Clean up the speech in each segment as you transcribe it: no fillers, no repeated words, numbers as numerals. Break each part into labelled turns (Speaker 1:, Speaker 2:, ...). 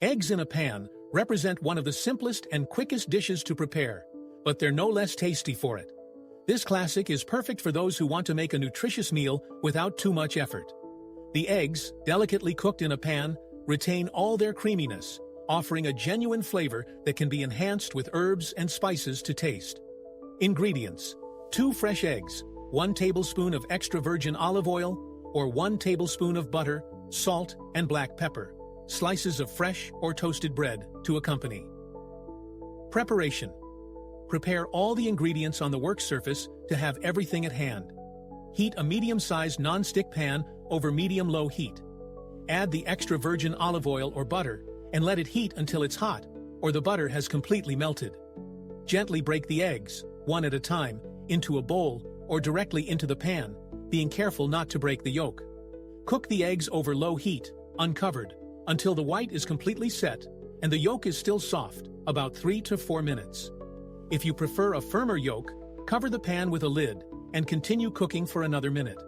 Speaker 1: Eggs in a pan represent one of the simplest and quickest dishes to prepare, but they're no less tasty for it. This classic is perfect for those who want to make a nutritious meal without too much effort. The eggs, delicately cooked in a pan, retain all their creaminess, offering a genuine flavor that can be enhanced with herbs and spices to taste. Ingredients: 2 fresh eggs, 1 tablespoon of extra virgin olive oil, or 1 tablespoon of butter, salt, and black pepper, slices of fresh or toasted bread to accompany. Preparation: prepare all the ingredients on the work surface to have everything at hand. Heat a medium-sized non-stick pan over medium-low heat. Add the extra virgin olive oil or butter and let it heat until it's hot, or the butter has completely melted. Gently break the eggs, one at a time, into a bowl or directly into the pan, being careful not to break the yolk. Cook the eggs over low heat, uncovered, until the white is completely set and the yolk is still soft, about 3 to 4 minutes. If you prefer a firmer yolk, cover the pan with a lid and continue cooking for another minute.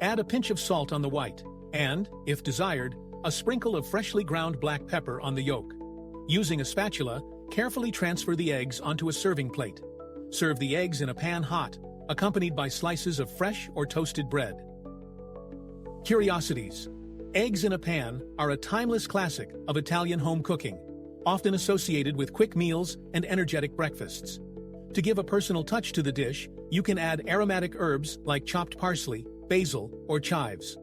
Speaker 1: Add a pinch of salt on the white and, if desired, a sprinkle of freshly ground black pepper on the yolk. Using a spatula, carefully transfer the eggs onto a serving plate. Serve the eggs in a pan hot, accompanied by slices of fresh or toasted bread. Curiosities. Eggs in a pan are a timeless classic of Italian home cooking, often associated with quick meals and energetic breakfasts. To give a personal touch to the dish, you can add aromatic herbs like chopped parsley, basil, or chives.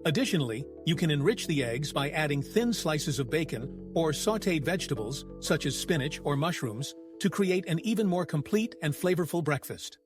Speaker 1: Additionally, you can enrich the eggs by adding thin slices of bacon or sautéed vegetables, such as spinach or mushrooms, to create an even more complete and flavorful breakfast.